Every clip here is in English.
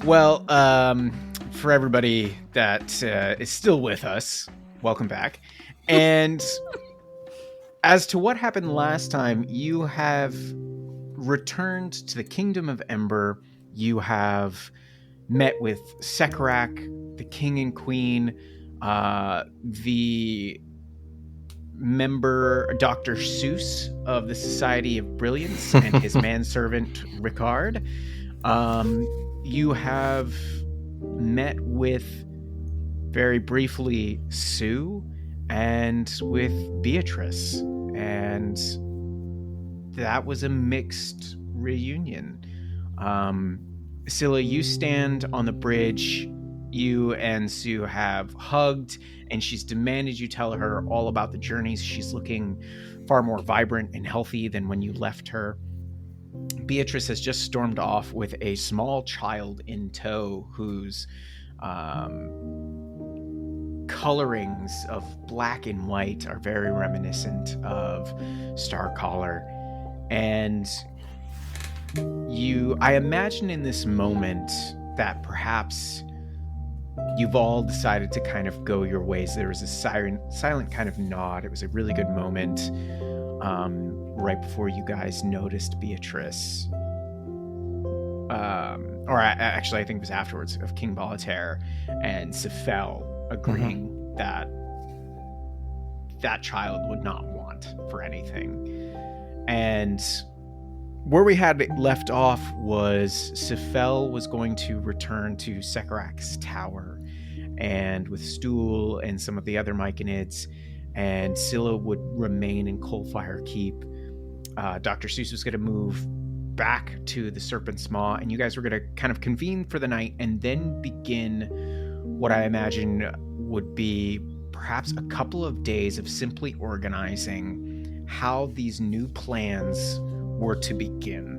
Well, for everybody that is still with us, welcome back. And as to what happened last time, you have returned to the Kingdom of Ember. You have met with Sekarak, the King and Queen, the member Dr. Seuss of the Society of Brilliance, and his manservant Ricard. You have met with, very briefly, Sue and with Beatrice, and that was a mixed reunion. Scylla, you stand on the bridge. You and Sue have hugged, and she's demanded you tell her all about the journeys. She's looking far more vibrant and healthy than when you left her. Beatrice has just stormed off with a small child in tow whose colorings of black and white are very reminiscent of Starcaller. And I imagine in this moment that perhaps you've all decided to kind of go your ways. There was a silent kind of nod. It was a really good moment right before you guys noticed Beatrice. Actually, I think it was afterwards, of King Boletaire and Sephel agreeing that that child would not want for anything. And where we had it left off was Sephel was going to return to Sekarak's tower, and with Stool and some of the other Myconids, and Scylla would remain in Coalfire Keep. Dr. Seuss was going to move back to the Serpent's Maw, and you guys were going to kind of convene for the night and then begin what I imagine would be perhaps a couple of days of simply organizing how these new plans were to begin.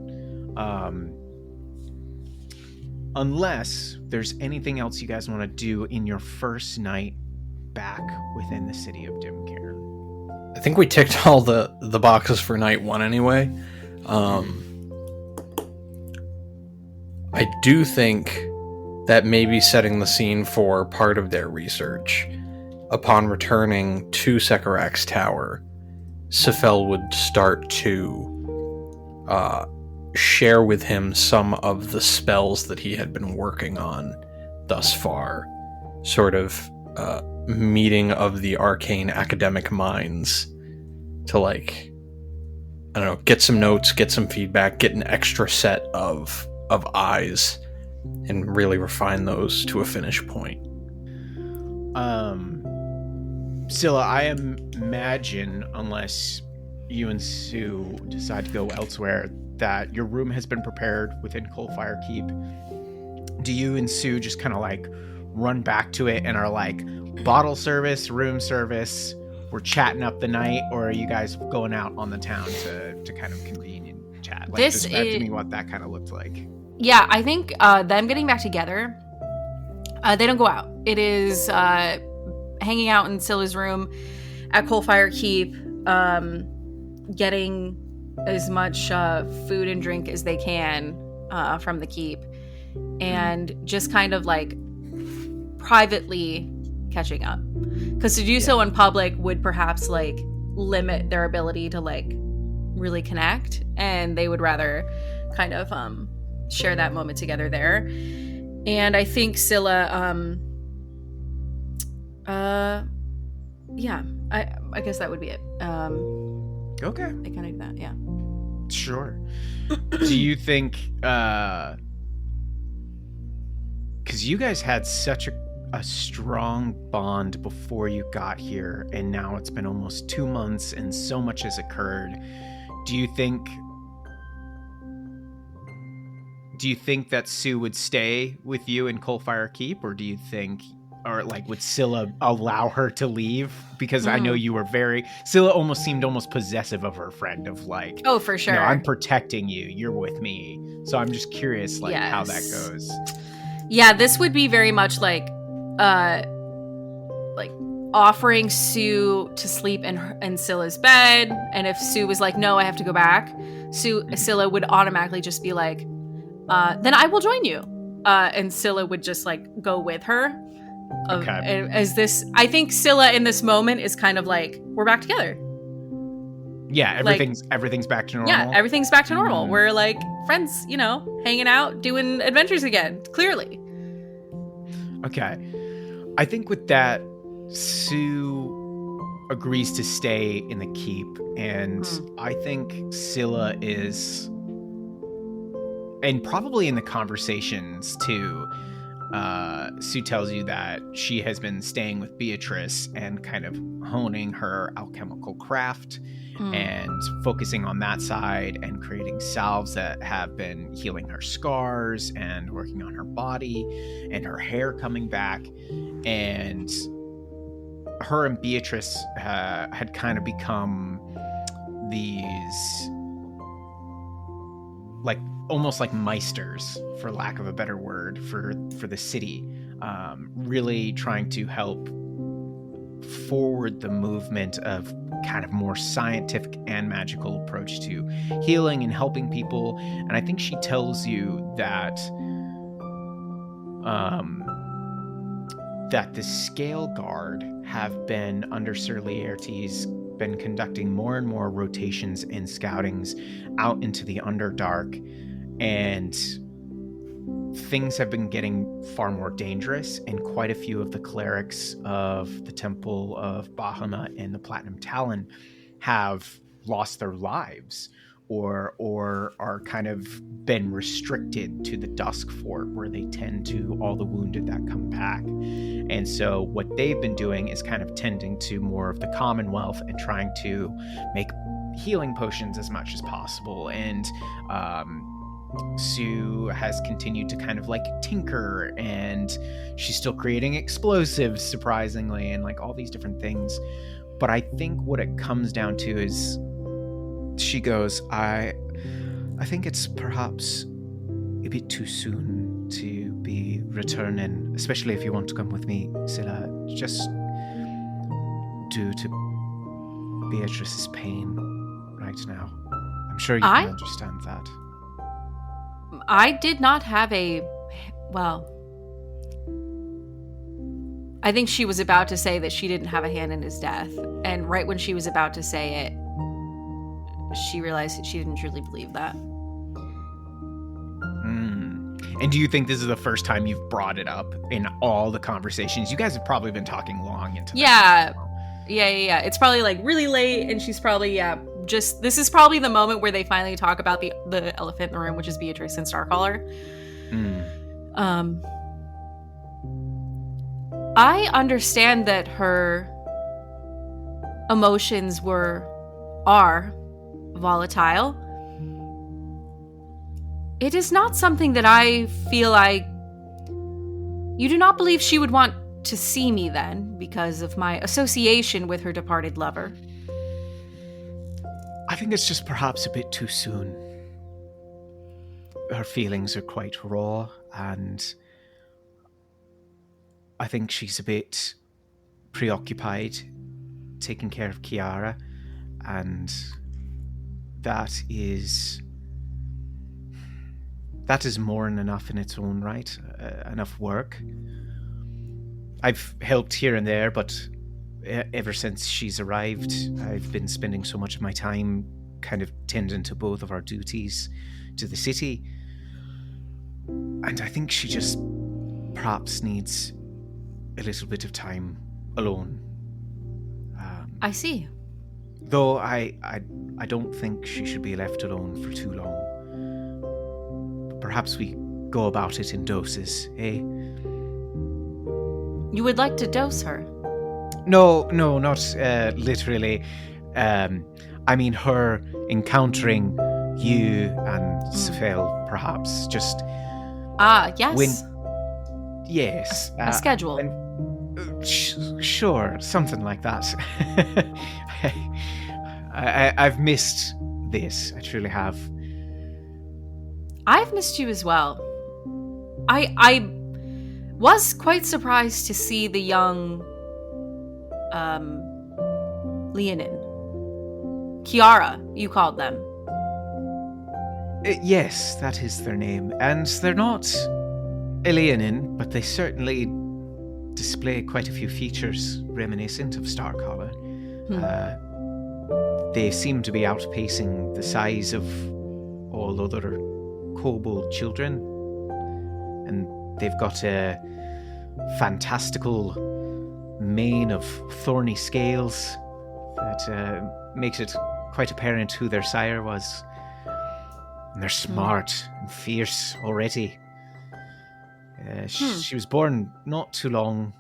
Unless there's anything else you guys want to do in your first night back within the city of Dimcare. I think we ticked all the boxes for night one anyway. I do think that maybe setting the scene for part of their research. Upon returning to Sekarak's tower, Sephel would start to share with him some of the spells that he had been working on thus far. Sort of meeting of the arcane academic minds to, like, I don't know, get some notes, get some feedback, get an extra set of eyes, and really refine those to a finish point. Scylla, I imagine, unless you and Sue decide to go elsewhere, that your room has been prepared within Coalfire Keep. Do you and Sue just kind of like run back to it and are like, bottle service, room service, we're chatting up the night, or are you guys going out on the town to kind of convene and chat? Like, describe to me what that kind of looked like. Yeah, I think them getting back together, they don't go out. It is hanging out in Scylla's room at Coalfire Keep, getting as much food and drink as they can from the keep, and just kind of like privately catching up, because to do so in public would perhaps like limit their ability to like really connect, and they would rather kind of share that moment together there. And I think Scylla I guess that would be it. Okay. I kind of do that, yeah. Sure. Do you think, because you guys had such a strong bond before you got here, and now it's been almost 2 months and so much has occurred, do you think that Sue would stay with you in Coalfire Keep, or do you think, or like, would Scylla allow her to leave? Because I know you were Scylla almost seemed almost possessive of her friend, of like, oh, for sure, no, I'm protecting you, you're with me. So I'm just curious, like, how that goes. Yeah, this would be very much like offering Sue to sleep in Scylla's bed, and if Sue was like, no, I have to go back, Scylla would automatically just be like, then I will join you. and Scylla would just like go with her. Okay. I think Scylla in this moment is kind of like, we're back together. Yeah, everything's back to normal. Yeah, everything's back to normal. We're like friends, hanging out, doing adventures again, clearly. Okay. I think with that, Sue agrees to stay in the keep, and I think Scylla is, and probably in the conversations too, Sue tells you that she has been staying with Beatrice and kind of honing her alchemical craft and focusing on that side and creating salves that have been healing her scars and working on her body and her hair coming back. And her and Beatrice had kind of become these like almost like meisters, for lack of a better word, for the city, really trying to help forward the movement of kind of more scientific and magical approach to healing and helping people. And I think she tells you that that the Scale Guard have been, under Sir Laertes, been conducting more and more rotations and scoutings out into the Underdark, and things have been getting far more dangerous, and quite a few of the clerics of the Temple of Bahamut and the Platinum Talon have lost their lives or are kind of been restricted to the Dusk Fort, where they tend to all the wounded that come back. And so what they've been doing is kind of tending to more of the Commonwealth and trying to make healing potions as much as possible. And Sue has continued to kind of like tinker, and she's still creating explosives, surprisingly, and like all these different things. But I think what it comes down to is, she goes, I think it's perhaps a bit too soon to be returning, especially if you want to come with me, Scylla, just due to Beatrice's pain right now. I'm sure you can understand that. I did not have I think she was about to say that she didn't have a hand in his death. And right when she was about to say it, she realized that she didn't truly believe that. And do you think this is the first time you've brought it up in all the conversations? You guys have probably been talking long into Yeah. It's probably like really late, and she's probably, this is probably the moment where they finally talk about the elephant in the room, which is Beatrice and Starcaller. I understand that her emotions are volatile. It is not something that I feel you do not believe she would want to see me then, because of my association with her departed lover. I think it's just perhaps a bit too soon. Her feelings are quite raw, and I think she's a bit preoccupied taking care of Kiara, and that is more than enough in its own right, enough work. I've helped here and there, but ever since she's arrived, I've been spending so much of my time kind of tending to both of our duties to the city. And I think she just perhaps needs a little bit of time alone. I see. Though I don't think she should be left alone for too long. But perhaps we go about it in doses, eh? You would like to dose her? No, not literally. I mean her encountering you and Sephel, perhaps. Just... yes. Yes. A schedule. Sure, something like that. I've missed this. I truly have. I've missed you as well. I was quite surprised to see the young Leonin. Kiara, you called them. Yes, that is their name. And they're not alien, but they certainly display quite a few features reminiscent of Starcaller. They seem to be outpacing the size of all other kobold children, and they've got a fantastical mane of thorny scales that makes it quite apparent who their sire was. And they're smart and fierce already. She was born not too long,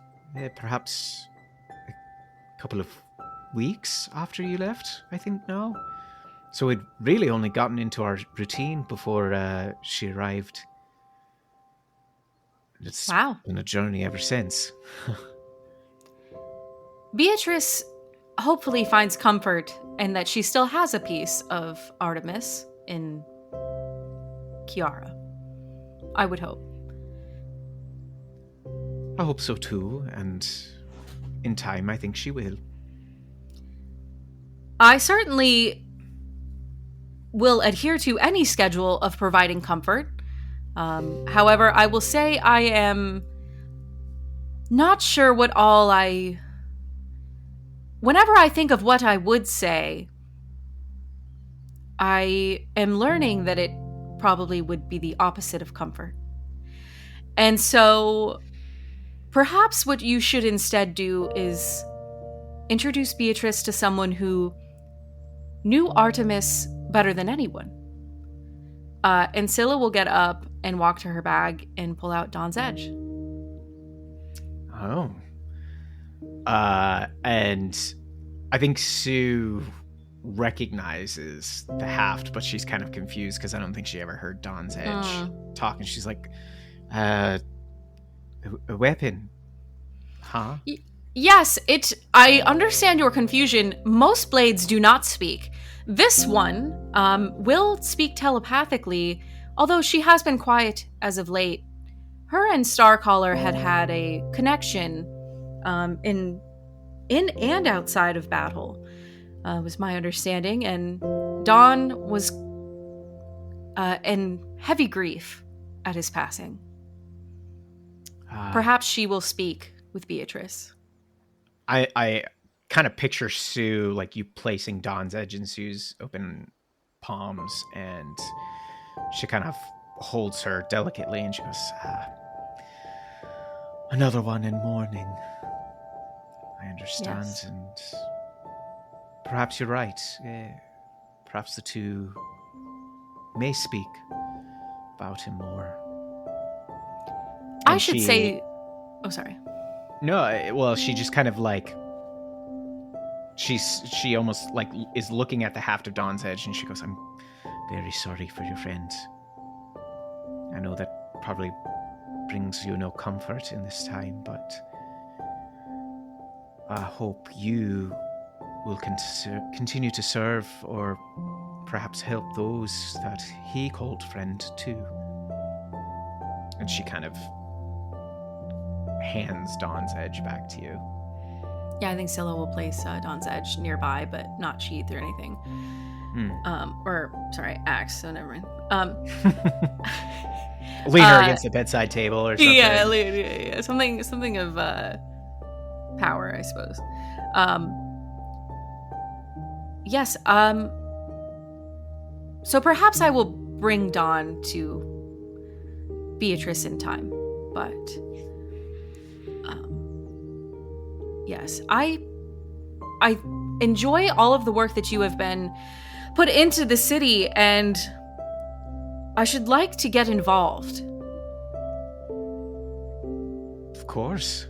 perhaps a couple of weeks after you left, I think now. So we'd really only gotten into our routine before she arrived. It's been a journey ever since. Beatrice hopefully finds comfort in that she still has a piece of Artemis in Kiara. I would hope. I hope so too, and in time I think she will. I certainly will adhere to any schedule of providing comfort. However, I will say I am not sure what all whenever I think of what I would say, I am learning that it probably would be the opposite of comfort. And so perhaps what you should instead do is introduce Beatrice to someone who knew Artemis better than anyone. And Scylla will get up and walk to her bag and pull out Dawn's Edge. Oh. And I think Sue recognizes the haft, but she's kind of confused because I don't think she ever heard Dawn's Edge talk. And she's like, a weapon? Huh? Yes, I understand your confusion. Most blades do not speak. This one will speak telepathically, although she has been quiet as of late. Her and Starcaller had a connection in and outside of battle, was my understanding, and Dawn was in heavy grief at his passing. Perhaps she will speak with Beatrice. I kind of picture Sue, like you placing Dawn's Edge in Sue's open palms, and she kind of holds her delicately, and she goes, another one in mourning. I understand, yes. And perhaps you're right. Perhaps the two may speak about him more. I should say... Oh, sorry. No, well, she just kind of like... She almost like is looking at the haft of Dawn's Edge, and she goes, I'm very sorry for your friend. I know that probably brings you no comfort in this time, but I hope you will continue to serve or perhaps help those that he called friend too. And she kind of hands Dawn's Edge back to you. Yeah, I think Scylla will place Dawn's Edge nearby, but not sheath or anything. Axe, so never mind. Lean her against the bedside table or something. Yeah, something of power, I suppose. Yes, so perhaps I will bring Dawn to Beatrice in time, but yes, I enjoy all of the work that you have been put into the city, and I should like to get involved. Of course.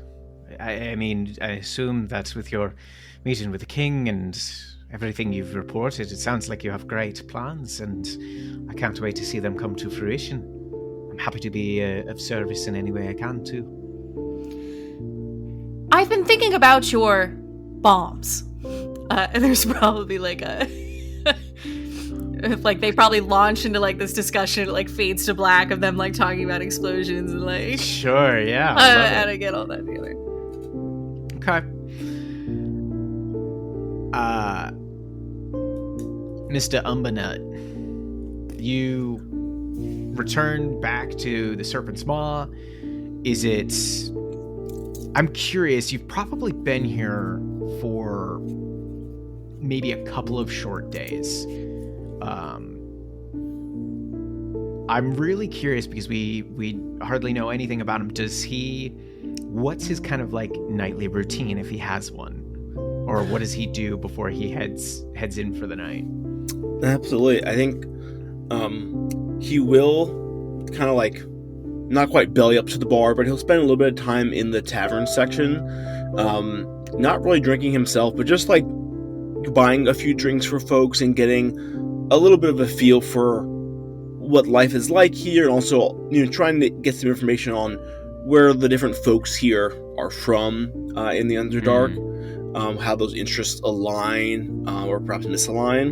I mean, I assume that with your meeting with the king and everything you've reported, it sounds like you have great plans, and I can't wait to see them come to fruition. I'm happy to be of service in any way I can, too. I've been thinking about your bombs. And there's probably like a... like they probably launch into like this discussion, it like fades to black of them like talking about explosions and like... Sure, yeah. How to get all that together. Okay. Mr. Umbernut, you return back to the Serpent's Maw. is it... I'm curious, you've probably been here for maybe a couple of short days. I'm really curious because we hardly know anything about him. What's his kind of like nightly routine, if he has one? Or what does he do before he heads in for the night? Absolutely. I think he will kind of like not quite belly up to the bar, but he'll spend a little bit of time in the tavern section. Not really drinking himself, but just like buying a few drinks for folks and getting a little bit of a feel for what life is like here, and also, trying to get some information on where the different folks here are from in the Underdark, how those interests align or perhaps misalign.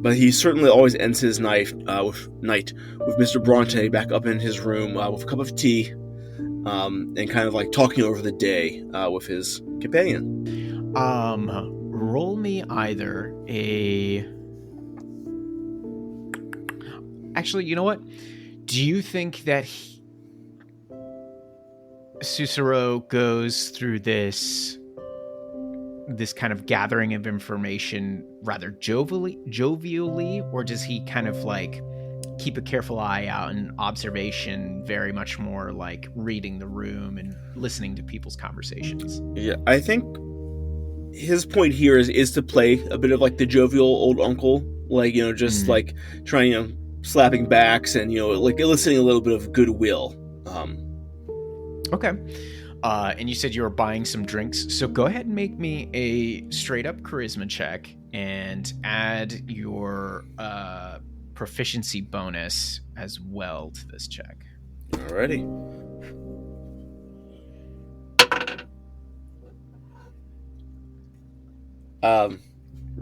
But he certainly always ends his night with Mr. Bronte back up in his room with a cup of tea and kind of like talking over the day with his companion. Roll me either a... Actually, you know what? Do you think that Sussaro goes through this kind of gathering of information rather jovially, or does he kind of like keep a careful eye out and observation, very much more like reading the room and listening to people's conversations? Yeah, I think his point here is to play a bit of like the jovial old uncle, like, just like trying, slapping backs and, like eliciting a little bit of goodwill. Okay. And you said you were buying some drinks, so go ahead and make me a straight up charisma check and add your proficiency bonus as well to this check. Alrighty.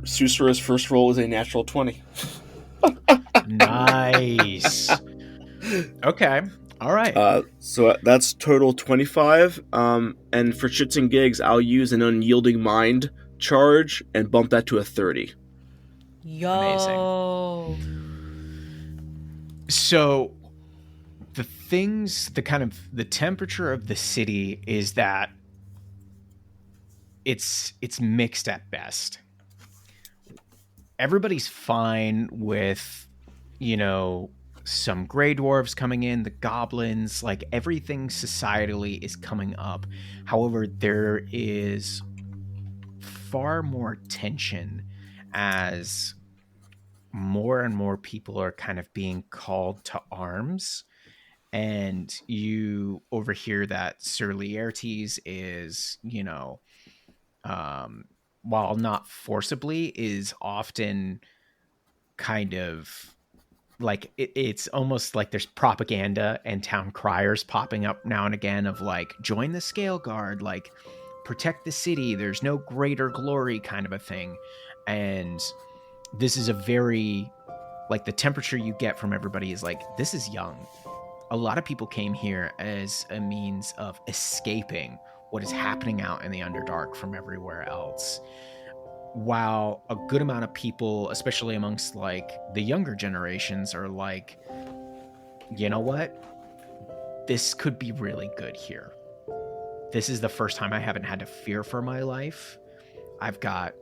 Sussaro's first roll is a natural 20. Nice. Okay. All right. So that's total 25. And for shits and gigs, I'll use an unyielding mind charge and bump that to a 30. Yo. Amazing. So the temperature of the city is that it's mixed at best. Everybody's fine with, some gray dwarves coming in, the goblins, like everything societally is coming up. However, there is far more tension as more and more people are kind of being called to arms. And you overhear that Sir Laertes is, while not forcibly, is often kind of like it's almost like there's propaganda and town criers popping up now and again of like, join the Scale Guard, like protect the city, there's no greater glory kind of a thing. And this is a very, like, the temperature you get from everybody is like, this is young. A lot of people came here as a means of escaping what is happening out in the Underdark from everywhere else. While a good amount of people, especially amongst like the younger generations, are like, you know what? This could be really good here. This is the first time I haven't had to fear for my life. I've got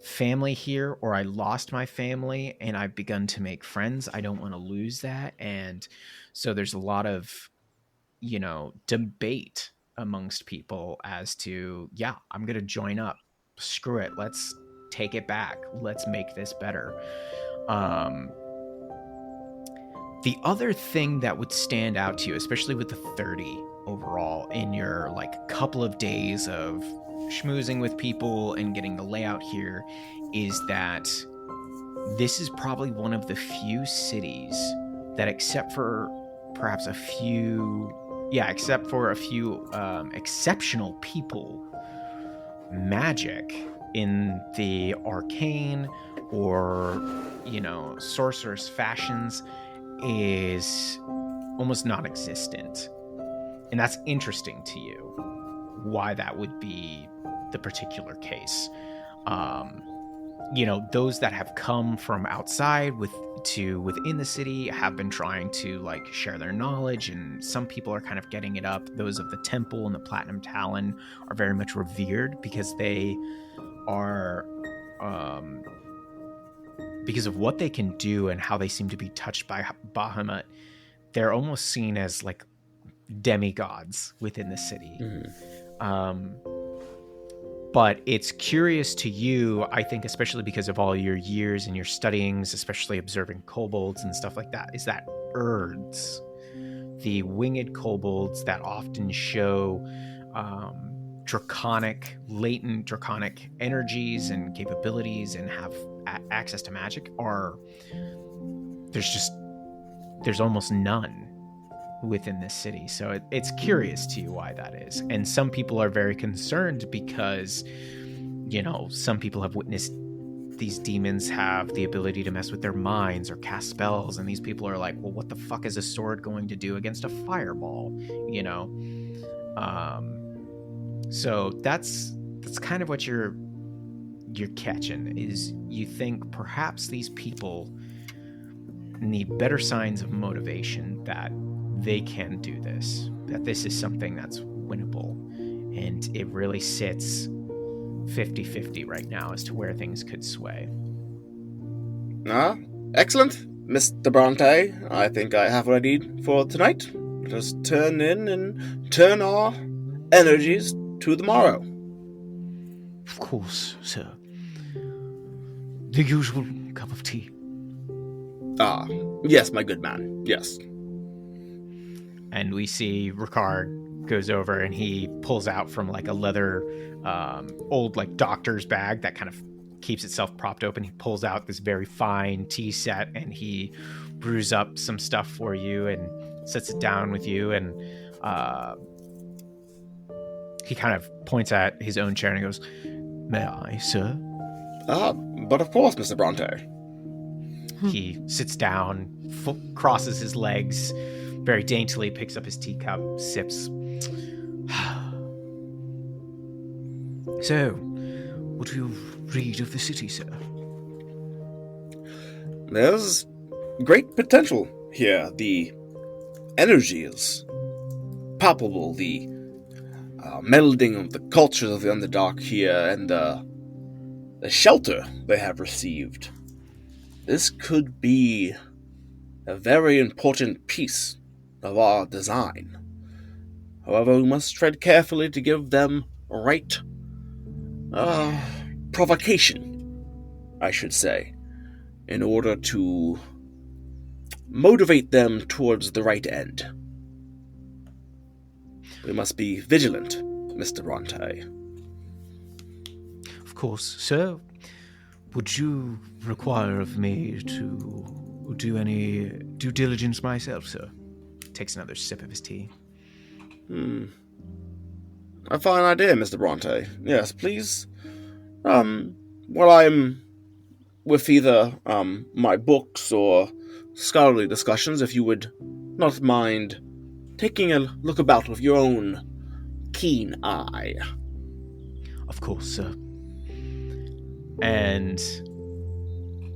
family here, or I lost my family and I've begun to make friends. I don't want to lose that. And so there's a lot of, debate amongst people as to, yeah, I'm going to join up. Screw it. Let's take it back. Let's make this better. The other thing that would stand out to you, especially with the 30 overall in your like couple of days of schmoozing with people and getting the layout here, is that this is probably one of the few cities that, except for a few exceptional people, magic in the arcane or, sorcerer's fashions is almost non-existent. And that's interesting to you, why that would be the particular case. Those that have come from outside with, to within the city have been trying to like share their knowledge, and some people are kind of getting it up. Those of the Temple and the Platinum Talon are very much revered because they are because of what they can do and how they seem to be touched by Bahamut. They're almost seen as like demigods within the city. But it's curious to you, I think, especially because of all your years and your studyings, especially observing kobolds and stuff like that, is that Urds, the winged kobolds that often show latent draconic energies and capabilities and have access to magic, there's almost none within this city. So it's curious to you why that is. And some people are very concerned because, you know, some people have witnessed these demons have the ability to mess with their minds or cast spells, and these people are like, well, what the fuck is a sword going to do against a fireball, you know? So that's kind of what you're catching, is you think perhaps these people need better signs of motivation that they can do this, that this is something that's winnable. And it really sits 50-50 right now as to where things could sway. Excellent, Mr. Bronte. I think I have what I need for tonight. Let us turn in and turn our energies to the morrow. Of course, sir. The usual cup of tea. Yes, my good man, yes. And we see Ricard goes over and he pulls out from like a leather old like doctor's bag that kind of keeps itself propped open. He pulls out this very fine tea set and he brews up some stuff for you and sets it down with you, and he kind of points at his own chair and he goes, "May I, sir?" But of course, Mr. Bronte. He sits down, crosses his legs, very daintily picks up his teacup, sips. So, what do you read of the city, sir? There's great potential here. The energy is palpable. The melding of the cultures of the Underdark here and the shelter they have received. This could be a very important piece of our design. However, we must tread carefully to give them right provocation, I should say, in order to motivate them towards the right end. We must be vigilant, Mr. Bronte. Of course, sir. Would you require of me to do any due diligence myself, sir? Takes another sip of his tea. A fine idea, Mr. Bronte. Yes, please. While I'm with either my books or scholarly discussions, if you would not mind taking a look about with your own keen eye. Of course, sir. And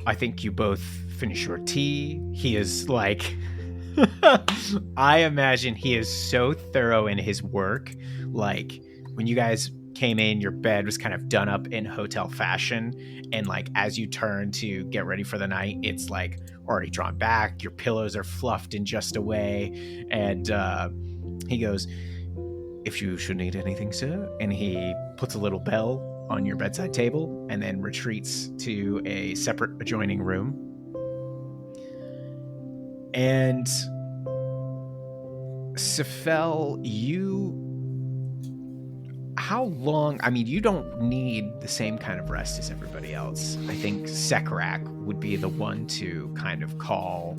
I think you both finish your tea. He is like... I imagine he is so thorough in his work. Like, when you guys came in, your bed was kind of done up in hotel fashion. And, like, as you turn to get ready for the night, it's, like, already drawn back. Your pillows are fluffed in just a way. And he goes, "If you should need anything, sir." And he puts a little bell on your bedside table and then retreats to a separate adjoining room. And Sephel, how long? I mean, you don't need the same kind of rest as everybody else. I think Sekrak would be the one to kind of call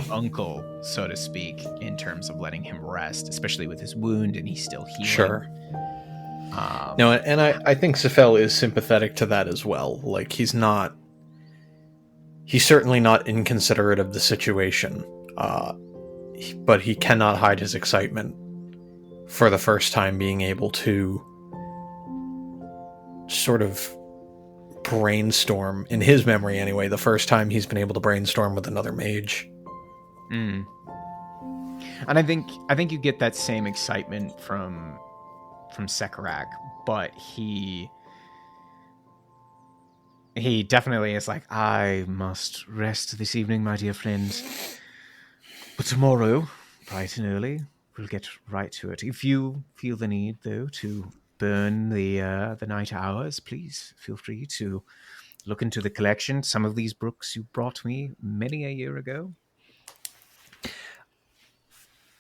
uncle, so to speak, in terms of letting him rest, especially with his wound and he's still healing. Sure. No, and I think Sephel is sympathetic to that as well. Like, he's certainly not inconsiderate of the situation, but he cannot hide his excitement for the first time being able to sort of brainstorm, in his memory anyway, the first time he's been able to brainstorm with another mage. Mm. And I think you get that same excitement from Sekarak, but he definitely is like, I must rest this evening, my dear friends. But tomorrow, bright and early, we'll get right to it. If you feel the need, though, to burn the night hours, please feel free to look into the collection. Some of these books you brought me many a year ago.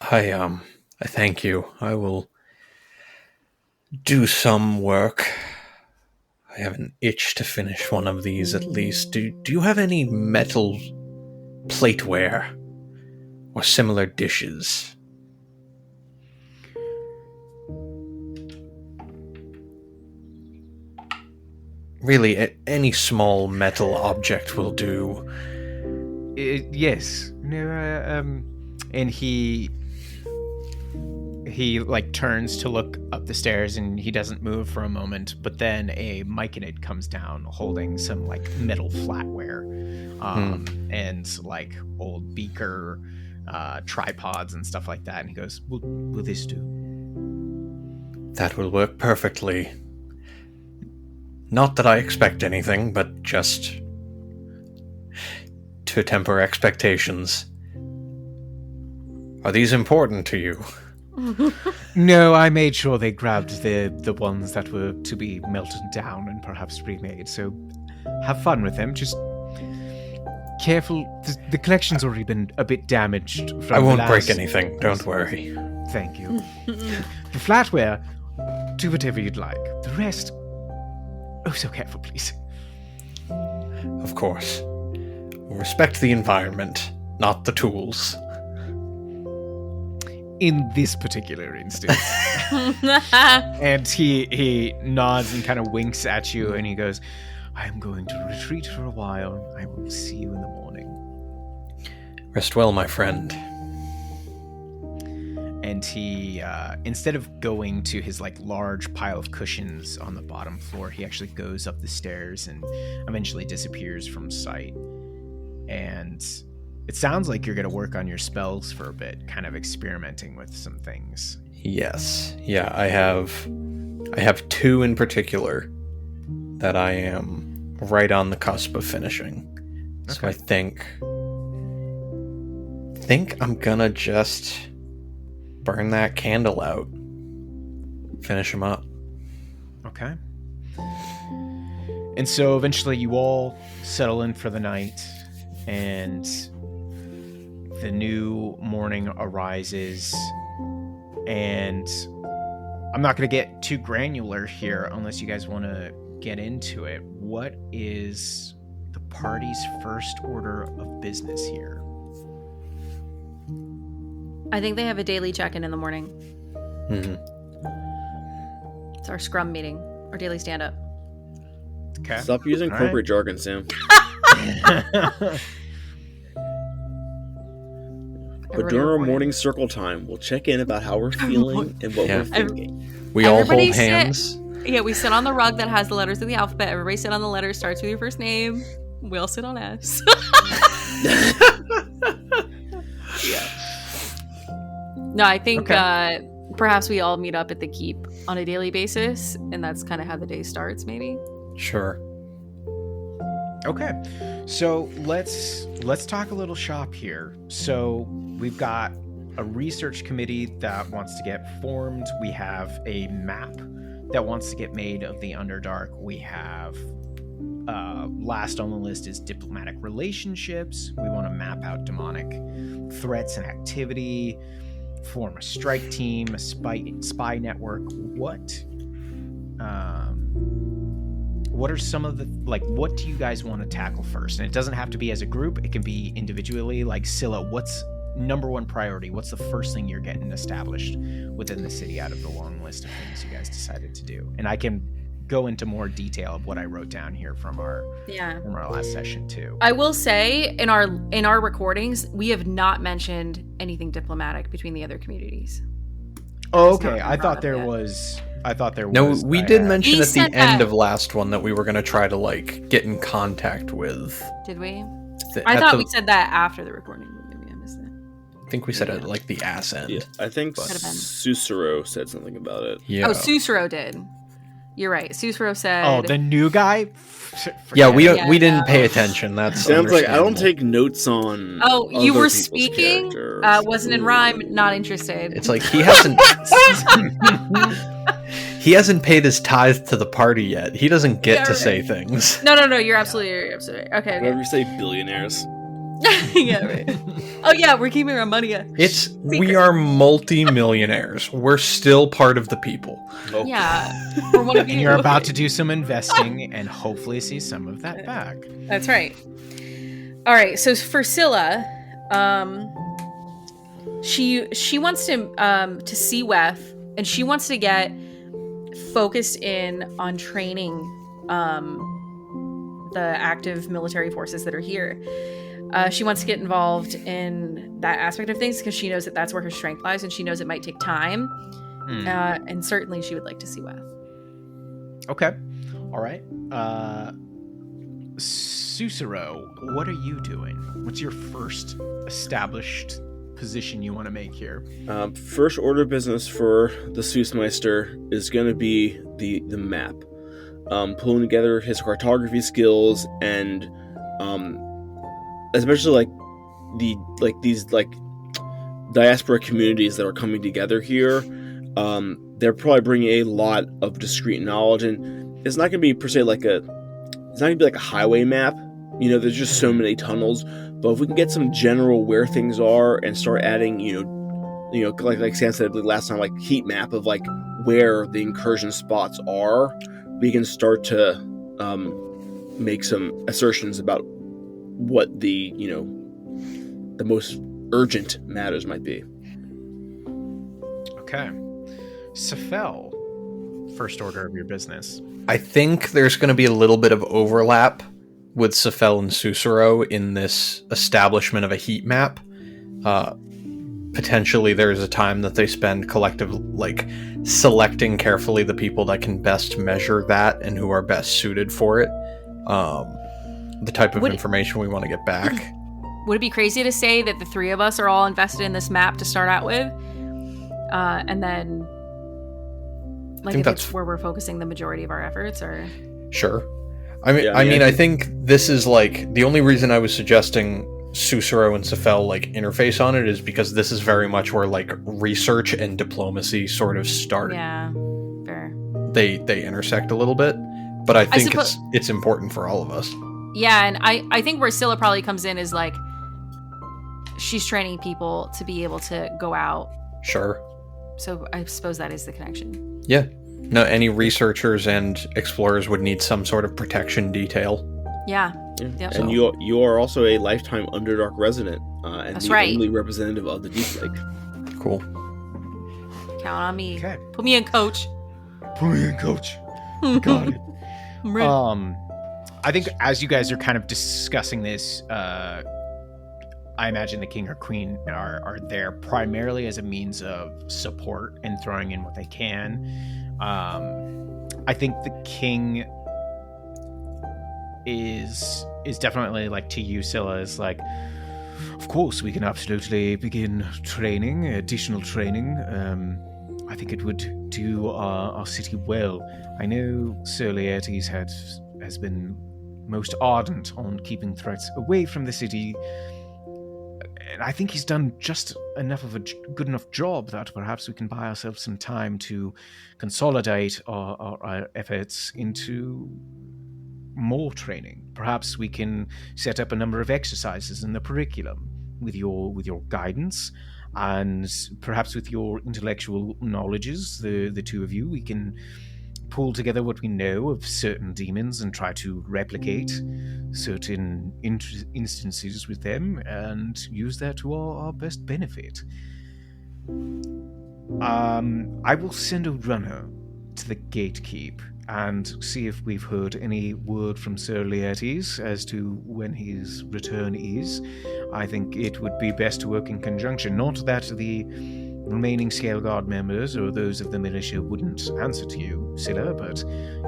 I thank you. I will do some work. I have an itch to finish one of these at least. Do you have any metal plateware or similar dishes? Really, any small metal object will do. Yes. No, and he like turns to look up the stairs and he doesn't move for a moment, but then a myconid comes down holding some like metal flatware and like old beaker tripods and stuff like that, and he goes, will this do? That will work perfectly. Not that I expect anything, but just to temper expectations. Are these important to you? No, I made sure they grabbed the ones that were to be melted down and perhaps remade, so have fun with them. Just careful. The collection's already been a bit damaged from I won't the break last... anything, don't worry. Thank you. The flatware, do whatever you'd like. The rest, oh so careful, please. Of course. We'll respect the environment, not the tools. In this particular instance. And he nods and kind of winks at you, and he goes, I am going to retreat for a while. I will see you in the morning. Rest well, my friend. And he, instead of going to his like large pile of cushions on the bottom floor, he actually goes up the stairs and eventually disappears from sight. And it sounds like you're going to work on your spells for a bit, kind of experimenting with some things. Yes. Yeah, I have two in particular that I am right on the cusp of finishing. Okay. So I think I'm gonna just burn that candle out. Finish them up. Okay. And so eventually you all settle in for the night, and the new morning arises, and I'm not going to get too granular here unless you guys want to get into it. What is the party's first order of business here? I think they have a daily check-in in the morning. Mm-hmm. It's our scrum meeting, our daily stand-up. Okay. Stop using corporate jargon, Sam. But during our morning circle time, we'll check in about how we're feeling and what we're thinking. We all hold hands. We sit on the rug that has the letters of the alphabet. Everybody sit on the letter, starts with your first name. We all sit on S. Yeah. No, I think perhaps we all meet up at the keep on a daily basis, and that's kind of how the day starts, maybe. Sure. Okay, so let's talk a little shop here. So we've got a research committee that wants to get formed. We have a map that wants to get made of the Underdark. We have last on the list is diplomatic relationships. We want to map out demonic threats and activity, form a strike team, a spy network. What are some of the, like, what do you guys want to tackle first? And it doesn't have to be as a group. It can be individually. Like, Scylla, what's number one priority? What's the first thing you're getting established within the city out of the long list of things you guys decided to do? And I can go into more detail of what I wrote down here from our last session too. I will say in our recordings, we have not mentioned anything diplomatic between the other communities. Oh, okay. I thought there I thought there No, was. we did mention He at the said end that- of last one that we were going to try to, like, get in contact with... Did we? th- I at thought the- we said that after the recording. Maybe I missed it. I think we said it at, like, the ass end. Yeah, I think Could have been. Sussaro said something about it. Yeah. Oh, Sussaro did. You're right. Sussaro said. Oh, the new guy. Yeah, we Yeah, didn't no. pay attention. That's Sounds like I don't understandable. take notes on. Oh, you other were people's speaking. characters. Wasn't in rhyme. Not interested. It's like he hasn't he hasn't paid his tithe to the party yet. He doesn't get Yeah, to right. say things. No. You're absolutely right. Okay. Whenever you say billionaires. Yeah. Right. Oh yeah, we're keeping our money. We are multi-millionaires. We're still part of the people. Oh. Yeah. We're one of you. And you're about to do some investing and hopefully see some of that back. That's right. All right. So for Scylla, she wants to see Weth, and she wants to get focused in on training the active military forces that are here. She wants to get involved in that aspect of things because she knows that that's where her strength lies, and she knows it might take time. And certainly she would like to see Weth. Okay. All right. Sussaro, what are you doing? What's your first established position you want to make here? First order of business for the Sussmeister is going to be the map. Pulling together his cartography skills and especially these diaspora communities that are coming together here. They're probably bringing a lot of discrete knowledge, and it's not going to be per se like a highway map. You know, there's just so many tunnels. But if we can get some general where things are and start adding, like Sam said last time, like heat map of like where the incursion spots are, we can start to make some assertions about what the most urgent matters might be. Okay. Sephel, first order of your business. I think there's going to be a little bit of overlap with Sephel and Sussaro in this establishment of a heat map. Potentially there's a time that they spend selecting carefully the people that can best measure that and who are best suited for it. The type of information we want to get back. Would it be crazy to say that the three of us are all invested in this map to start out with? And then if it's where we're focusing the majority of our efforts, or Sure. I think this is like the only reason I was suggesting Sussaro and Sephel interface on it is because this is very much where research and diplomacy sort of start. Yeah, fair. They intersect a little bit, but I think it's important for all of us. Yeah, and I think where Scylla probably comes in is she's training people to be able to go out. Sure. So I suppose that is the connection. Yeah. No, any researchers and explorers would need some sort of protection detail. Yeah. Yep. And you are also a lifetime Underdark resident, and That's the right. only representative of the Deep Lake. Cool. Count on me. Okay. Put me in, coach. Put me in, coach. Got it. I think as you guys are kind of discussing this, I imagine the king or queen are there primarily as a means of support and throwing in what they can. I think the king is definitely to you, Scylla, is of course we can absolutely begin training, additional training. I think it would do our city well. I know Sir Laertes has been most ardent on keeping threats away from the city, and I think he's done just enough of a good enough job that perhaps we can buy ourselves some time to consolidate our efforts into more training. Perhaps we can set up a number of exercises in the curriculum with your guidance, and perhaps with your intellectual knowledges, the two of you, we can pull together what we know of certain demons and try to replicate certain instances with them and use that to our best benefit. I will send a runner to the gatekeep and see if we've heard any word from Sir Laertes as to when his return is. I think it would be best to work in conjunction. Not that the remaining Scale Guard members or those of the militia wouldn't answer to you, Scylla, but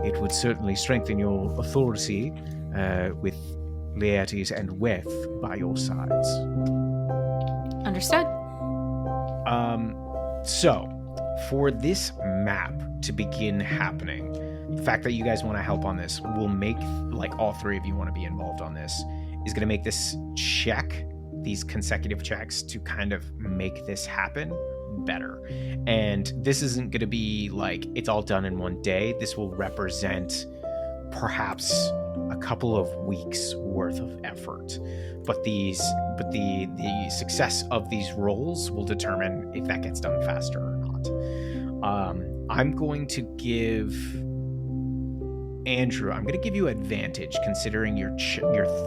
it would certainly strengthen your authority with Laertes and Weth by your sides. Understood. So, for this map to begin happening, the fact that you guys want to help on this will make, like, all three of you want to be involved on this, is going to make this check, these consecutive checks to kind of make this happen better. And this isn't going to be like it's all done in one day. This will represent perhaps a couple of weeks worth of effort. But the success of these rolls will determine if that gets done faster or not. I'm going to give Andrew, I'm going to give you advantage considering your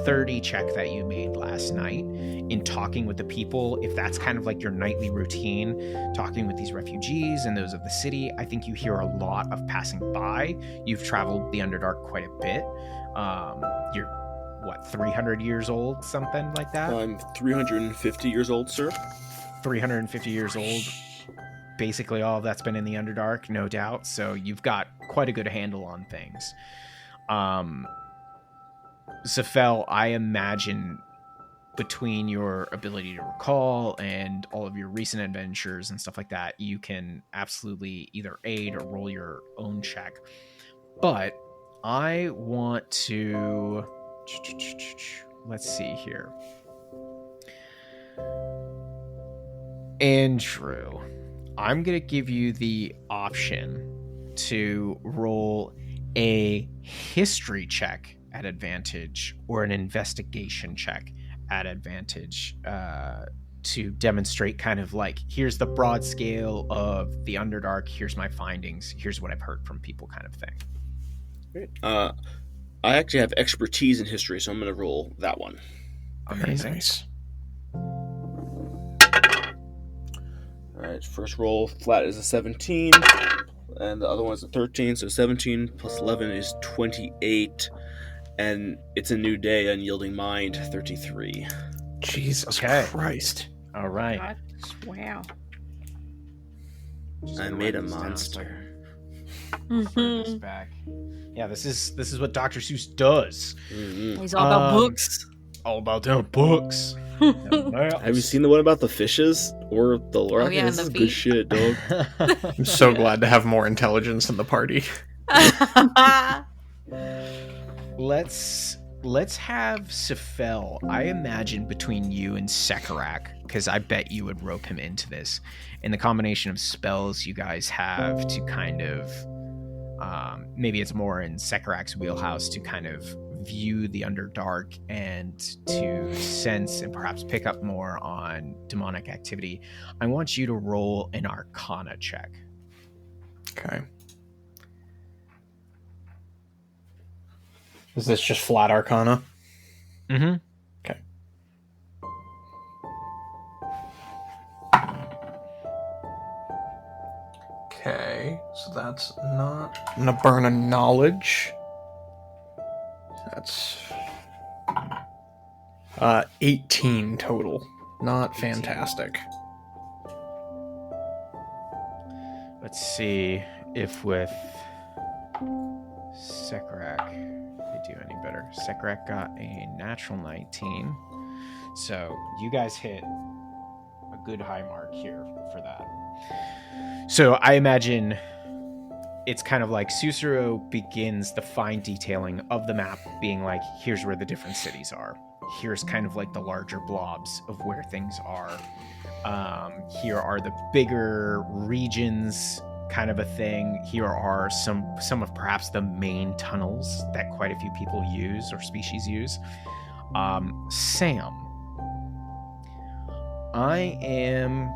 30 check that you made last night in talking with the people. If that's kind of like your nightly routine, talking with these refugees and those of the city, I think you hear a lot of passing by. You've traveled the Underdark quite a bit. You're, 300 years old, something like that? I'm 350 years old, sir. 350 years old. Basically all of that's been in the Underdark, no doubt. So you've got quite a good handle on things. Sephel, I imagine between your ability to recall and all of your recent adventures and stuff like that, you can absolutely either aid or roll your own check. But I want to... Let's see here. Andrew, I'm going to give you the option to roll a history check at advantage or an investigation check at advantage to demonstrate kind of like, here's the broad scale of the Underdark, here's my findings, here's what I've heard from people kind of thing. Great. I actually have expertise in history, so I'm going to roll that one. Very nice. Alright, first roll flat is a 17, and the other one is a 13, so 17 plus 11 is 28, and it's a new day, unyielding mind, 33. Jesus Christ. All right. Wow. I made a monster. Mm-hmm. Back. Yeah, this is what Dr. Seuss does. Mm-hmm. He's all about books. All about them books. Have you seen the one about the fishes or the lore? Oh, yeah, this and is the good feet. shit, dog. I'm so glad to have more intelligence in the party. Let's have Sephel. I imagine between you and Sekarak, because I bet you would rope him into this, and the combination of spells you guys have to kind of maybe it's more in Sekarak's wheelhouse to kind of view the Underdark and to sense and perhaps pick up more on demonic activity. I want you to roll an Arcana check. Okay. Is this just flat Arcana? Mm-hmm. Okay. Okay, so that's not... I'm gonna burn a knowledge. That's 18 total. Not fantastic. Let's see if with Sekarak they do any better. Sekarak got a natural 19. So you guys hit a good high mark here for that. So I imagine it's kind of like Sussaro begins the fine detailing of the map, being like, here's where the different cities are. Here's kind of like the larger blobs of where things are. Here are the bigger regions, kind of a thing. Here are some of perhaps the main tunnels that quite a few people use or species use. Sam, I am...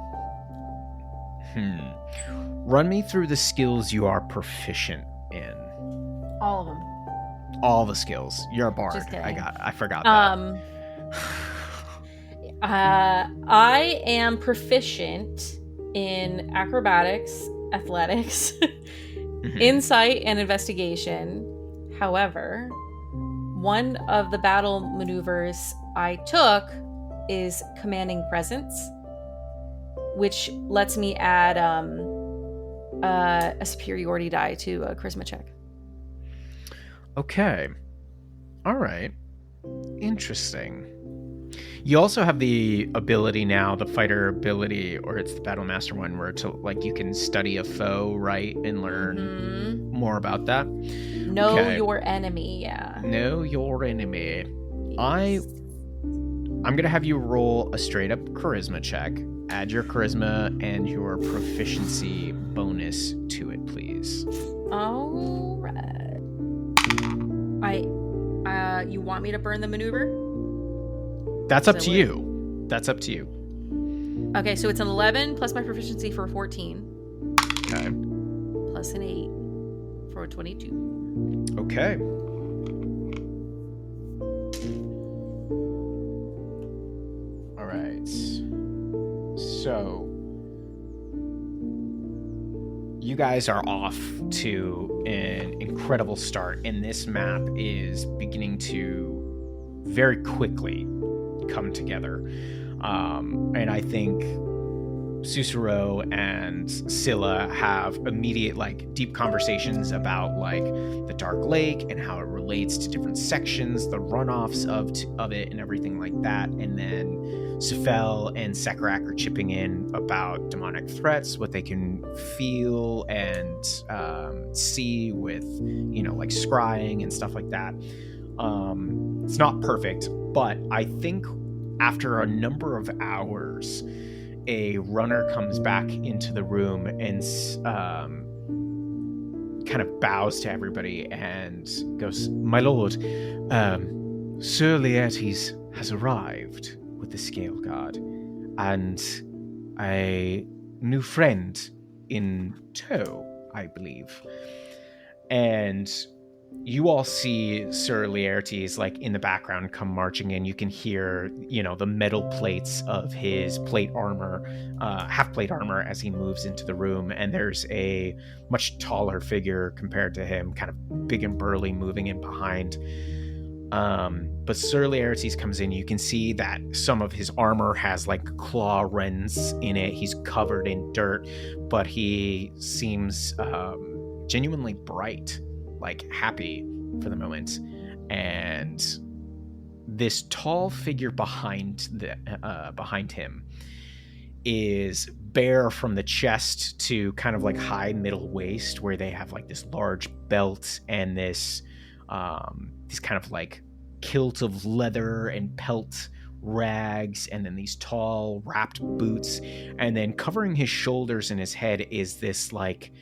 Run me through the skills you are proficient in. All of them. All the skills. You're a bard. Just kidding. I forgot that. I am proficient in acrobatics, athletics, insight, and investigation. However, one of the battle maneuvers I took is commanding presence. which lets me add a superiority die to a charisma check. Okay. All right. Interesting. You also have the ability now, the fighter ability, or it's the battle master one, where to like you can study a foe, right, and learn more about that. Know your enemy, yeah. Know your enemy. Yes. I'm gonna have you roll a straight up charisma check. Add your charisma and your proficiency bonus to it, please. All right. You want me to burn the maneuver? That's up to you. That's up to you. Okay, so it's an 11 plus my proficiency for 14. Okay. Plus an 8 for 22. Okay. All right. So you guys are off to an incredible start, and this map is beginning to very quickly come together. And I think Sussaro and Scylla have immediate, like, deep conversations about, like, the Dark Lake and how it relates to different sections, the runoffs of it, and everything like that. And then Sephel and Sekarak are chipping in about demonic threats, what they can feel and see with, you know, like, scrying and stuff like that. It's not perfect, but I think after a number of hours, a runner comes back into the room and kind of bows to everybody and goes, "My lord, Sir Laertes has arrived with the Scale Guard and a new friend in tow, I believe." And you all see Sir Laertes, like, in the background come marching in. You can hear, you know, the metal plates of his plate armor, half plate armor, as he moves into the room. And there's a much taller figure compared to him, kind of big and burly, moving in behind. But Sir Laertes comes in. You can see that some of his armor has, like, claw rends in it. He's covered in dirt, but he seems genuinely bright, like, happy for the moment. And this tall figure behind him is bare from the chest to kind of like high middle waist, where they have like this large belt and this kind of like kilt of leather and pelt rags, and then these tall wrapped boots, and then covering his shoulders and his head is this like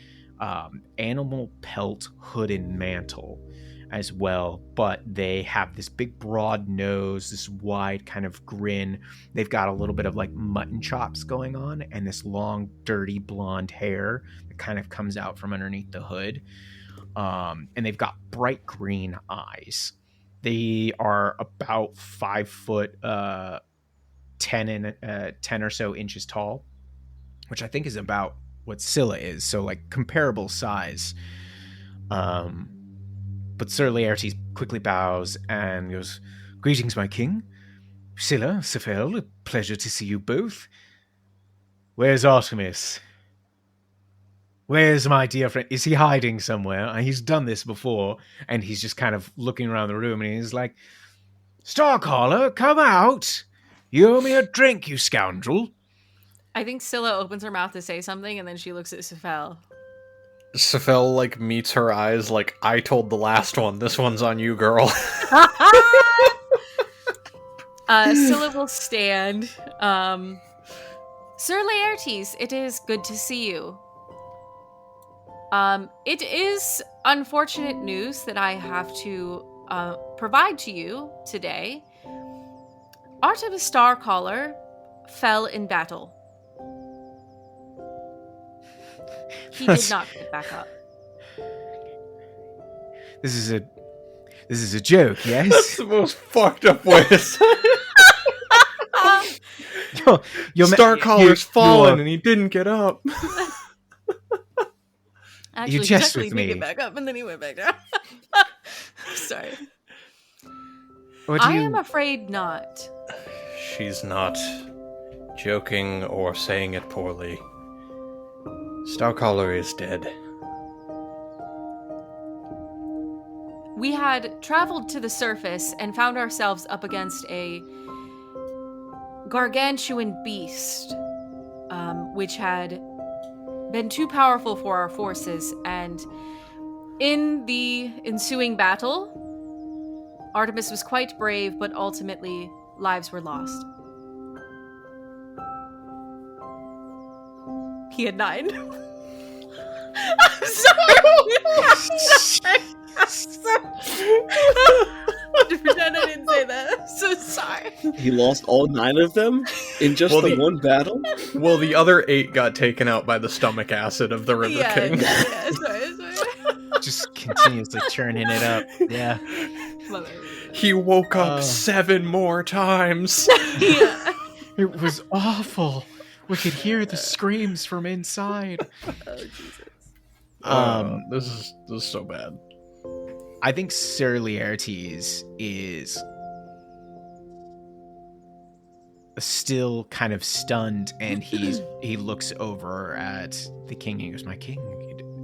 animal pelt hood and mantle as well. But they have this big broad nose, this wide kind of grin. They've got a little bit of like mutton chops going on, and this long dirty blonde hair that kind of comes out from underneath the hood. And they've got bright green eyes. They are about 5 foot 10 or so inches tall, which I think is about what Scylla is, so like comparable size. But Sir Laertes quickly bows and goes, "Greetings, my king. Scylla, Sephel, a pleasure to see you both. Where's Artemis? Where's my dear friend? Is he hiding somewhere?" He's done this before, and he's just kind of looking around the room, and he's like, "Starcaller, come out! You owe me a drink, you scoundrel." I think Scylla opens her mouth to say something, and then she looks at Sephel. Sephel, like, meets her eyes like, "I told the last one. This one's on you, girl." Scylla will stand. "Sir Laertes, it is good to see you. It is unfortunate news that I have to provide to you today. Artemis Starcaller fell in battle. He did not get back up." This is a joke, yes? That's the most fucked up way to say it. Starcaller's fallen and he didn't get up. Actually, You he jest actually with did me. get back up, and then he went back down. Sorry. What do I you... am afraid not. She's not Joking or saying it poorly. Starcaller is dead. We had traveled to the surface and found ourselves up against a gargantuan beast, which had been too powerful for our forces, and in the ensuing battle, Artemis was quite brave, but ultimately lives were lost. He had 9. I'm sorry. To pretend I didn't say that. I'm so sorry. He lost all 9 of them in just one battle? Well, the other 8 got taken out by the stomach acid of the River King. Yeah, sorry. Just continuously churning it up. Yeah. He woke up 7 more times. Yeah. It was awful. We could hear the screams from inside. Oh, Jesus. This is so bad. I think Sir Laertes is still kind of stunned, and he looks over at the king and he goes, "My king,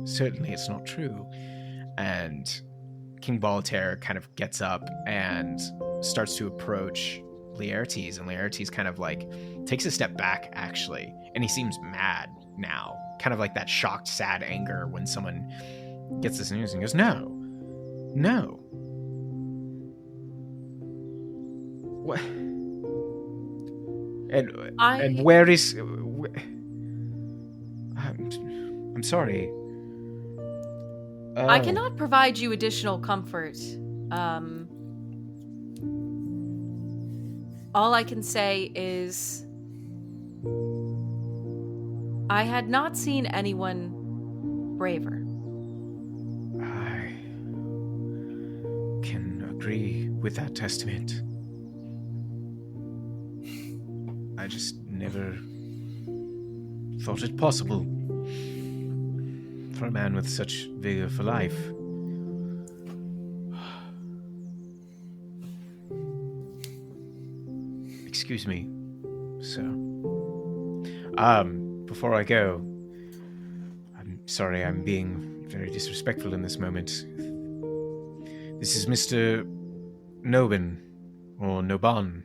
certainly it's not true." And King Boletaire kind of gets up and starts to approach Laertes, and Laertes kind of like takes a step back, actually, and he seems mad now, kind of like that shocked, sad anger when someone gets this news, and goes, No. What? And where is? I'm sorry. I cannot provide you additional comfort. All I can say is I had not seen anyone braver. I can agree with that testament. I just never thought it possible for a man with such vigor for life. Excuse me, sir. Before I go, I'm sorry I'm being very disrespectful in this moment. This is Mr. Nobin, or Noban.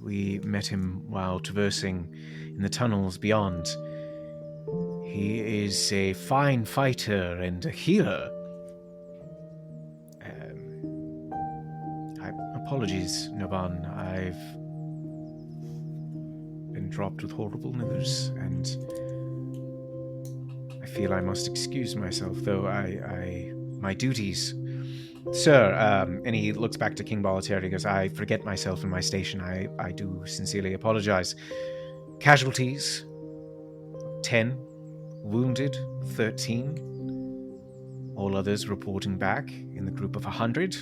We met him while traversing in the tunnels beyond. He is a fine fighter and a healer. Apologies, Noban. I've been dropped with horrible news, and I feel I must excuse myself, though my duties. Sir, and he looks back to King Boletaire and he goes, I forget myself in my station. I do sincerely apologize. Casualties, 10. Wounded, 13. All others reporting back in the group of 100.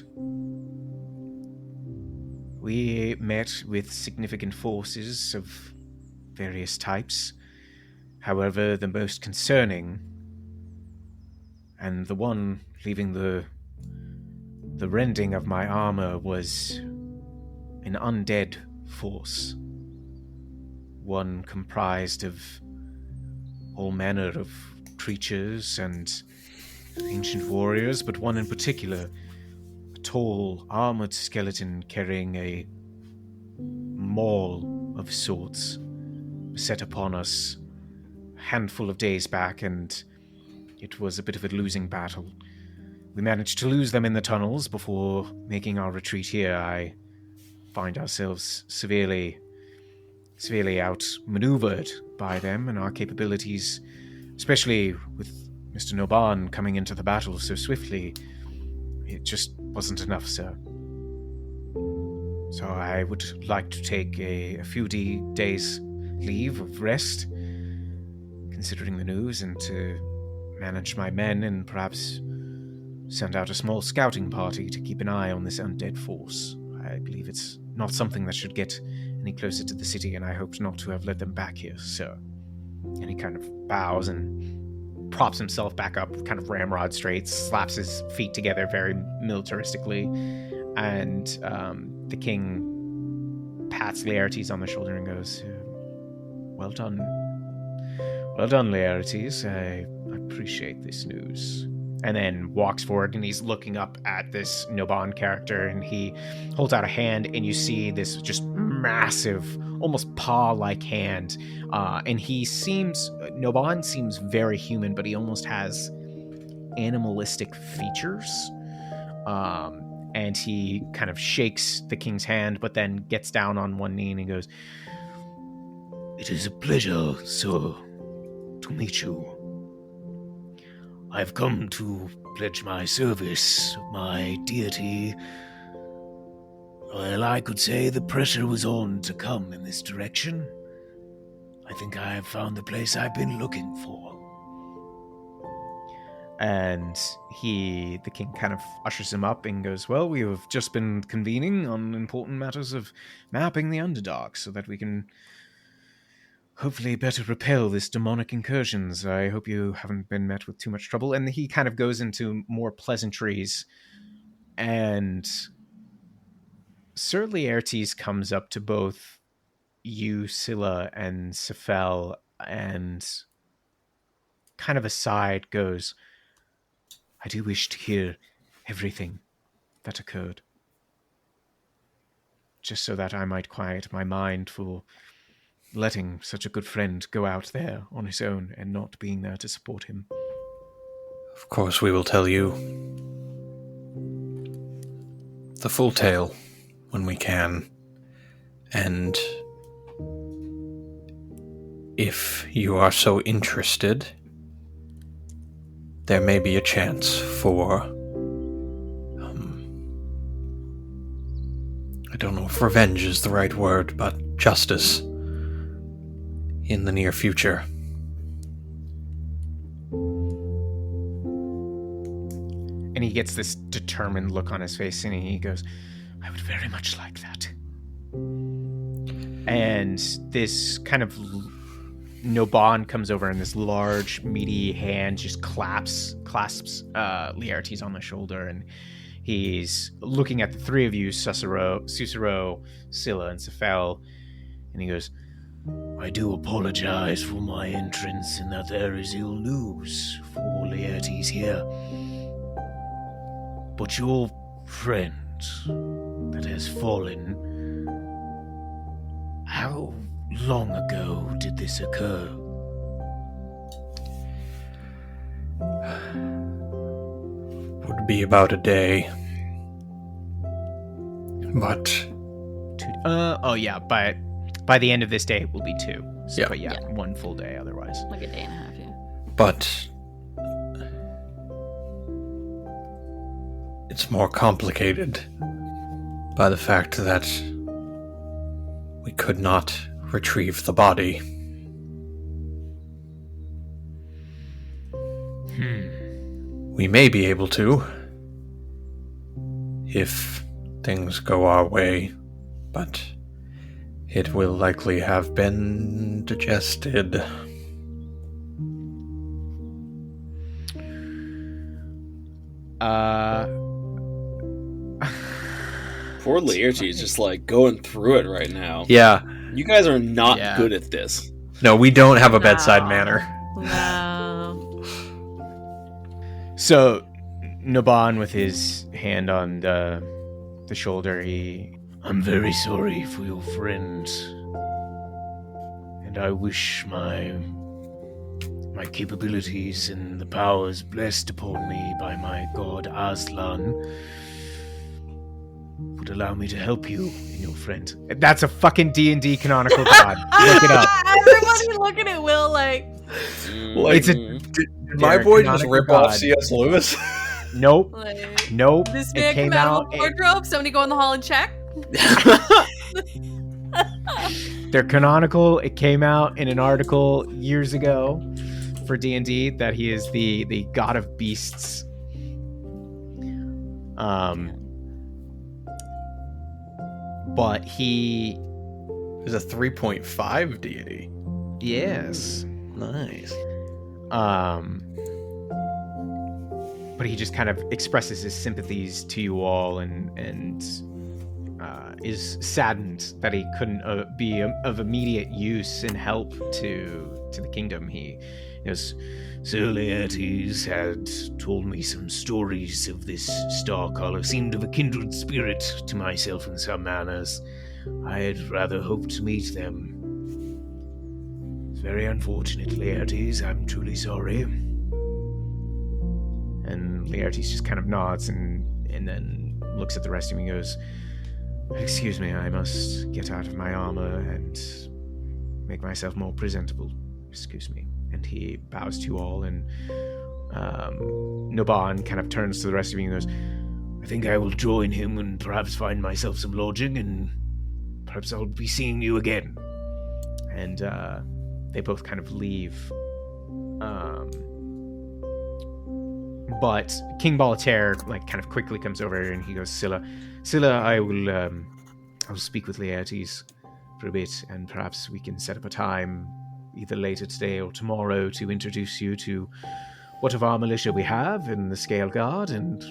We met with significant forces of various types. However, the most concerning, and the one leaving the rending of my armor, was an undead force. One comprised of all manner of creatures and ancient warriors, but one in particular, a tall, armored skeleton carrying a maul of sorts, set upon us a handful of days back, and it was a bit of a losing battle. We managed to lose them in the tunnels before making our retreat here. I find ourselves severely outmaneuvered by them, and our capabilities, especially with Mr. Noban coming into the battle so swiftly, it just wasn't enough, sir. So I would like to take a few days leave of rest, considering the news, and to manage my men and perhaps send out a small scouting party to keep an eye on this undead force. I believe it's not something that should get any closer to the city, and I hoped not to have led them back here, sir. And he kind of bows and props himself back up, kind of ramrod straight, slaps his feet together very militaristically, and the king pats Laertes on the shoulder and goes, Well done. Well done, Laertes. I appreciate this news. And then walks forward, and he's looking up at this Noban character, and he holds out a hand, and you see this just massive, almost paw-like hand. And Noban seems very human, but he almost has animalistic features. And he kind of shakes the king's hand, but then gets down on one knee and he goes, "It is a pleasure, sir, to meet you. I've come to pledge my service, my deity. Well, I could say the pressure was on to come in this direction. I think I have found the place I've been looking for." And the king kind of ushers him up and goes, "Well, we have just been convening on important matters of mapping the Underdark so that we can hopefully better repel this demonic incursions. I hope you haven't been met with too much trouble." And he kind of goes into more pleasantries. And Sir Laertes comes up to both you, Scylla, and Sephel, and kind of aside goes, "I do wish to hear everything that occurred, just so that I might quiet my mind for letting such a good friend go out there on his own and not being there to support him." Of course, we will tell you the full tale when we can. And if you are so interested, there may be a chance for, I don't know if revenge is the right word, but justice in the near future. And he gets this determined look on his face, and he goes, "I would very much like that." And this kind of Noban comes over, and this large, meaty hand just clasps Laertes on the shoulder, and he's looking at the three of you, Sussaro, Scylla, and Sephel, and he goes, "I do apologize for my entrance in that there is ill news for Laertes here. But your friend that has fallen, how long ago did this occur?" Would be about a day. But but by the end of this day it will be 2. So, Yeah. But yeah, 1 full day otherwise. Like a day and a half, yeah. But it's more complicated by the fact that we could not retrieve the body. We may be able to, if things go our way, but it will likely have been digested. Poor Laertes is just like going through it right now. Yeah. You guys are not Yeah. good at this. No, we don't have a No. bedside manner. No. So Noban, with his hand on the shoulder, "I'm very sorry for your friend, and I wish my capabilities and the powers blessed upon me by my god Aslan would allow me to help you and your friend." That's a fucking D&D canonical god. Look it up. Everybody looking at Will like, It's a Did my boy just rip off C.S. Lewis? nope. Nope. This It man came came out of out. a wardrobe. Somebody go in the hall and check. They're canonical. It came out in an article years ago for D&D that he is the god of beasts. But he Is a 3.5 deity. yes. Nice. But he just kind of expresses his sympathies to you all, and is saddened that he couldn't be of immediate use and help to the kingdom. He goes, Sir Laertes had told me some stories of this Starcaller, seemed of a kindred spirit to myself in some manners. I had rather hoped to meet them. It's very unfortunate, Laertes. I'm truly sorry. And Laertes just kind of nods and then looks at the rest of me and goes, excuse me, I must get out of my armor and make myself more presentable. Excuse me. And he bows to you all, and Noban kind of turns to the rest of you and goes, I think I will join him and perhaps find myself some lodging, and perhaps I'll be seeing you again. And they both kind of leave. But King Boletaire kind of quickly comes over and he goes, Scylla, I will speak with Laertes for a bit, and perhaps we can set up a time either later today or tomorrow to introduce you to what of our militia we have in the Scale Guard, and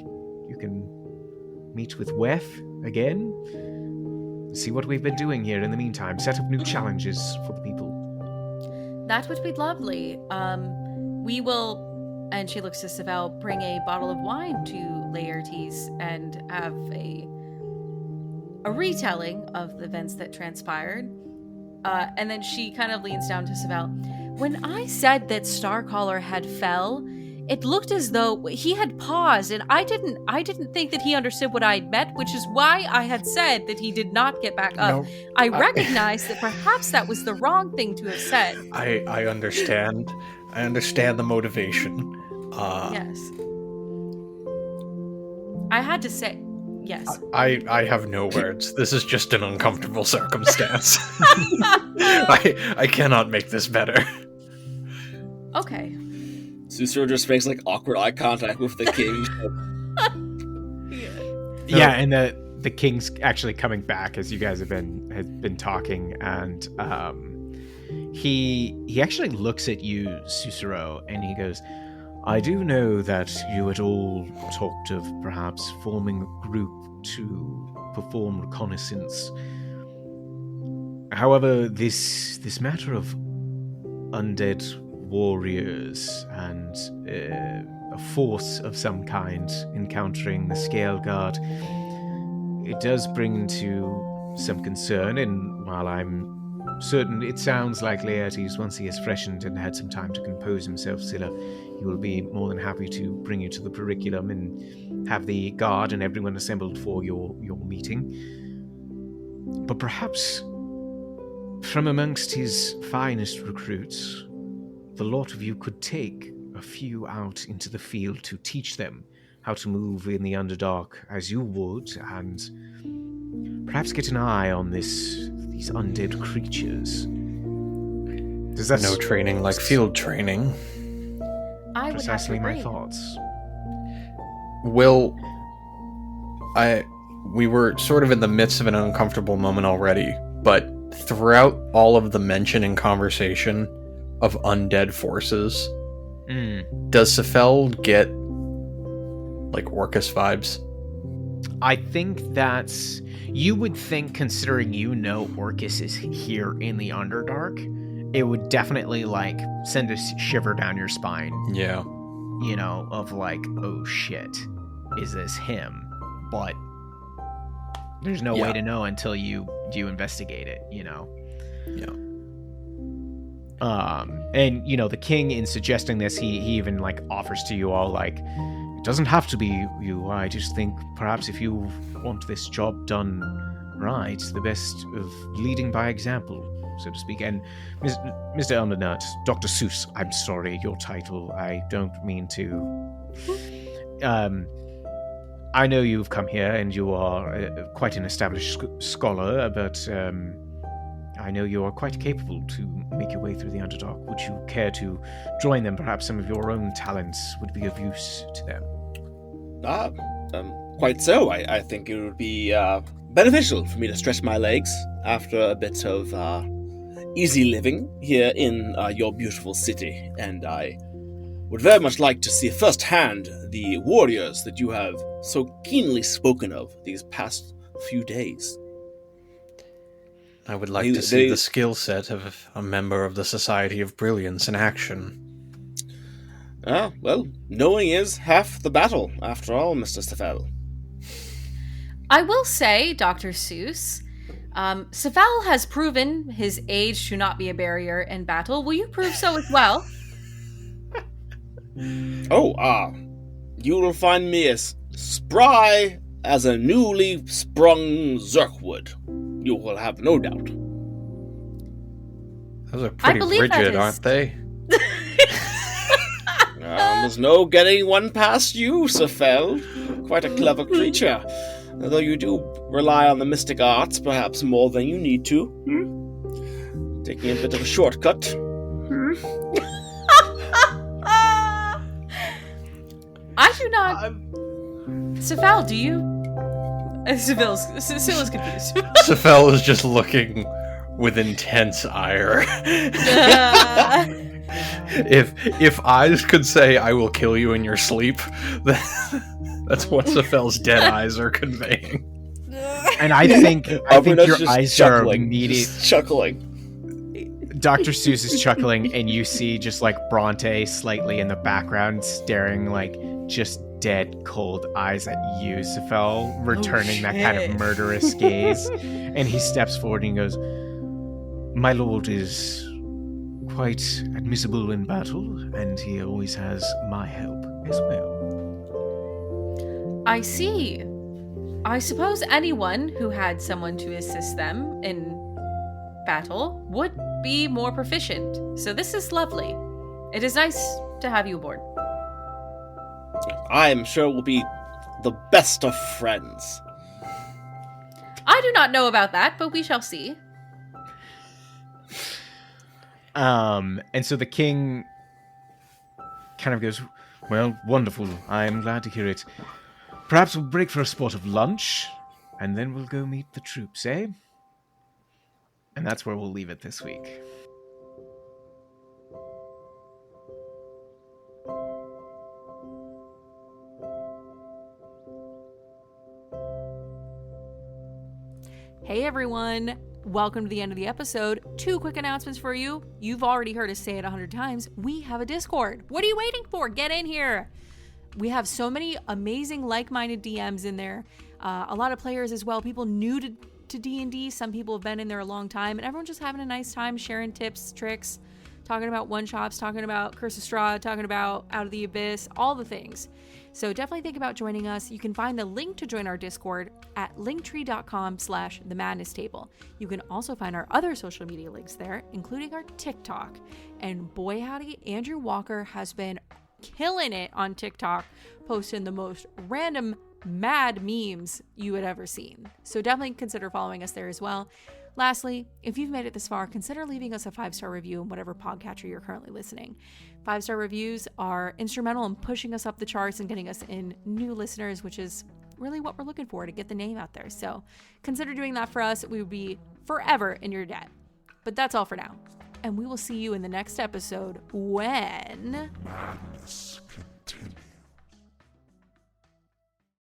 you can meet with Weth again, see what we've been doing here in the meantime, set up new challenges for the people. That would be lovely. We will, and she looks to Sephel, bring a bottle of wine to Laertes and have a retelling of the events that transpired. And then she kind of leans down to Sephel. When I said that Starcaller had fell, it looked as though he had paused, and I didn't think that he understood what I had meant, which is why I had said that he did not get back up. No, I recognized that perhaps that was the wrong thing to have said. I understand. I understand the motivation. Yes. I had to say yes. I have no words. This is just an uncomfortable circumstance. I cannot make this better. Okay. Sussaro just makes awkward eye contact with the king. Yeah, and the king's actually coming back as you guys have been talking, and he actually looks at you, Sussaro, and he goes, I do know that you had all talked of perhaps forming a group to perform reconnaissance. However, this matter of undead warriors and a force of some kind encountering the Scale Guard, it does bring to some concern, and while I'm certain it sounds like Laertes, once he has freshened and had some time to compose himself, Scylla, he will be more than happy to bring you to the Periculum and have the guard and everyone assembled for your meeting. But perhaps from amongst his finest recruits, the lot of you could take a few out into the field to teach them how to move in the Underdark as you would, and perhaps get an eye on these undead creatures. Does that No training like field training. I would have to precisely my agree. thoughts? We were sort of in the midst of an uncomfortable moment already, but throughout all of the mention and conversation of undead forces, does Sephel get Orcus vibes? I think that's... You would think, considering Orcus is here in the Underdark, it would definitely, send a shiver down your spine. Yeah. Of oh shit, is this him? But there's no way to know until you investigate it, Yeah. And, the king, in suggesting this, he even, offers to you all, it doesn't have to be you. I just think perhaps if you want this job done right, the best of leading by example, so to speak. And Mr. Umbernut, Dr. Seuss, I'm sorry, your title, I don't mean to... I know you've come here and you are quite an established scholar, but I know you are quite capable to make your way through the Underdark. Would you care to join them? Perhaps some of your own talents would be of use to them. Quite so. I think it would be beneficial for me to stretch my legs after a bit of easy living here in your beautiful city, and I would very much like to see firsthand the warriors that you have so keenly spoken of these past few days. I would like to see the skill set of a member of the Society of Brilliance in action. Ah, well, knowing is half the battle, after all, Mr. Sephel. I will say, Dr. Seuss, Sephel has proven his age to not be a barrier in battle. Will you prove so as well? You will find me as spry as a newly sprung Zerkwood. You will have no doubt. Those are pretty rigid, aren't they? There's no getting one past you, Sephel. Quite a clever creature. Although you do rely on the mystic arts perhaps more than you need to. Taking a bit of a shortcut. I do not... Sephel, do you... Scylla's confused. Sephel is just looking with intense ire. If eyes could say, "I will kill you in your sleep," that's what Sephel's dead eyes are conveying. And I think your eyes are chuckling. Dr. Seuss is chuckling, and you see just like Bronte slightly in the background staring like just dead cold eyes at you, Sephel, returning that kind of murderous gaze. And he steps forward and goes, "My lord is quite admissible in battle, and he always has my help as well." I see. I suppose anyone who had someone to assist them in battle would be more proficient. So this is lovely. It is nice to have you aboard. I am sure we'll be the best of friends. I do not know about that, but we shall see. And so the king kind of goes, "Well, wonderful. I'm glad to hear it. Perhaps we'll break for a spot of lunch, and then we'll go meet the troops, eh?" And that's where we'll leave it this week. Hey everyone, welcome to the end of the episode. 2 quick announcements for you. You've already heard us say it 100 times. We have a Discord. What are you waiting for? Get in here. We have so many amazing like-minded DMs in there. A lot of players as well, people new to D&D. Some people have been in there a long time, and everyone's just having a nice time sharing tips, tricks, talking about one-shots, talking about Curse of Strahd, talking about Out of the Abyss, all the things. So definitely think about joining us. You can find the link to join our Discord at linktree.com/themadnesstable. You can also find our other social media links there, including our TikTok. And boy howdy, Andrew Walker has been killing it on TikTok, posting the most random mad memes you had ever seen. So definitely consider following us there as well. Lastly, if you've made it this far, consider leaving us a 5-star review in whatever podcatcher you're currently listening. 5-star reviews are instrumental in pushing us up the charts and getting us in new listeners, which is really what we're looking for to get the name out there. So consider doing that for us. We would be forever in your debt. But that's all for now. And we will see you in the next episode when...